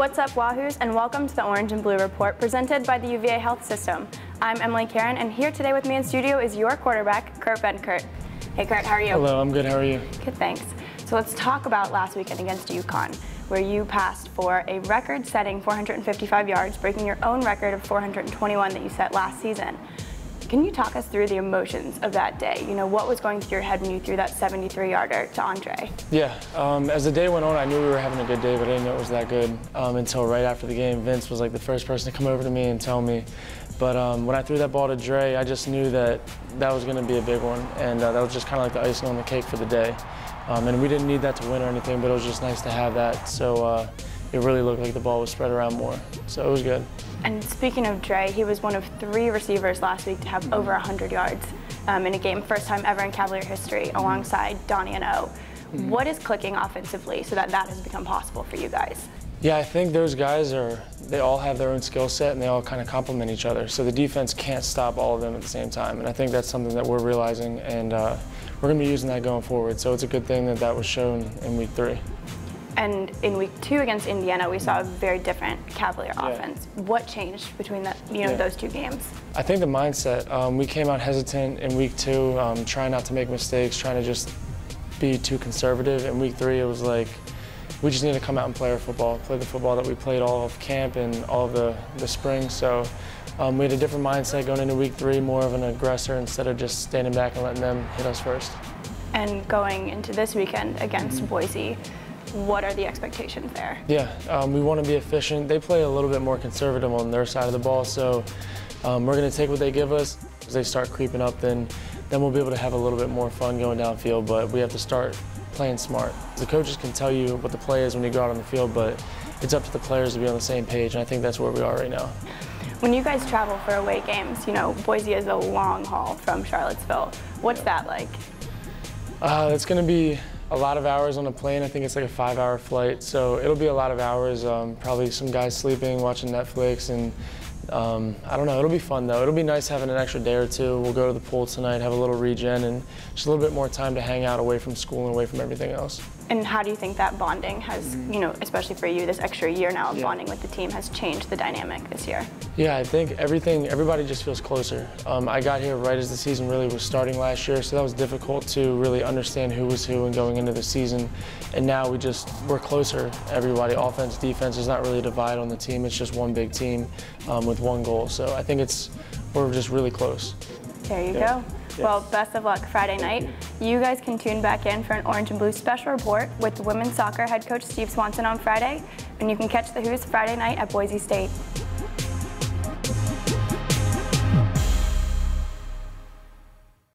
What's up, Wahoos, and welcome to the Orange and Blue Report presented by the UVA Health System. I'm Emily Karen, and here today with me in studio is your quarterback, Kurt Benkert. Hey Kurt, how are you? Hello, I'm good, how are you? Good, thanks. So let's talk about last weekend against UConn, where you passed for a record-setting 455 yards, breaking your own record of 421 that you set last season. Can you talk us through the emotions of that day? You know, what was going through your head when you threw that 73-yarder to Andre? Yeah, as the day went on, I knew we were having a good day, but I didn't know it was that good until right after the game. Vince was like the first person to come over to me and tell me. But when I threw that ball to Dre, I just knew that that was going to be a big one, and that was just kind of like the icing on the cake for the day. And we didn't need that to win or anything, but it was just nice to have that. So it really looked like the ball was spread around more. So it was good. And speaking of Dre, he was one of 3 receivers last week to have over 100 yards in a game, first time ever in Cavalier history, alongside Donnie and O. What is clicking offensively so that has become possible for you guys? Yeah, I think those guys they all have their own skill set and they all kind of complement each other. So the defense can't stop all of them at the same time. And I think that's something that we're realizing, and we're going to be using that going forward. So it's a good thing that that was shown in week 3. And in week 2 against Indiana, we saw a very different Cavalier offense. What changed between those 2 games? I think the mindset. We came out hesitant in week 2, trying not to make mistakes, trying to just be too conservative. In week 3, it was like we just need to come out and play our football, play the football that we played all of camp and all of the spring. So we had a different mindset going into week 3, more of an aggressor instead of just standing back and letting them hit us first. And going into this weekend against Boise, what are the expectations there? Yeah, we want to be efficient. They play a little bit more conservative on their side of the ball, so we're going to take what they give us. As they start creeping up, then we'll be able to have a little bit more fun going downfield, but we have to start playing smart. The coaches can tell you what the play is when you go out on the field, but it's up to the players to be on the same page, and I think that's where we are right now. When you guys travel for away games, you know, Boise is a long haul from Charlottesville. What's that like? It's going to be a lot of hours on a plane. I think it's like a 5-hour flight, so it'll be a lot of hours. Probably some guys sleeping, watching Netflix, and I don't know. It'll be fun though. It'll be nice having an extra day or 2. We'll go to the pool tonight, have a little regen, and just a little bit more time to hang out away from school and away from everything else. And how do you think that bonding has, you know, especially for you, this extra year now of bonding with the team, has changed the dynamic this year? Yeah, I think everybody just feels closer. I got here right as the season really was starting last year, so that was difficult to really understand who was who and going into the season. And now we're closer, everybody, offense, defense. There's not really a divide on the team. It's just one big team with one goal. So I think we're just really close. There you go. Yeah. Well, best of luck Friday night. You guys can tune back in for an Orange and Blue special report with women's soccer head coach Steve Swanson on Friday, and you can catch the Who's Friday night at Boise State.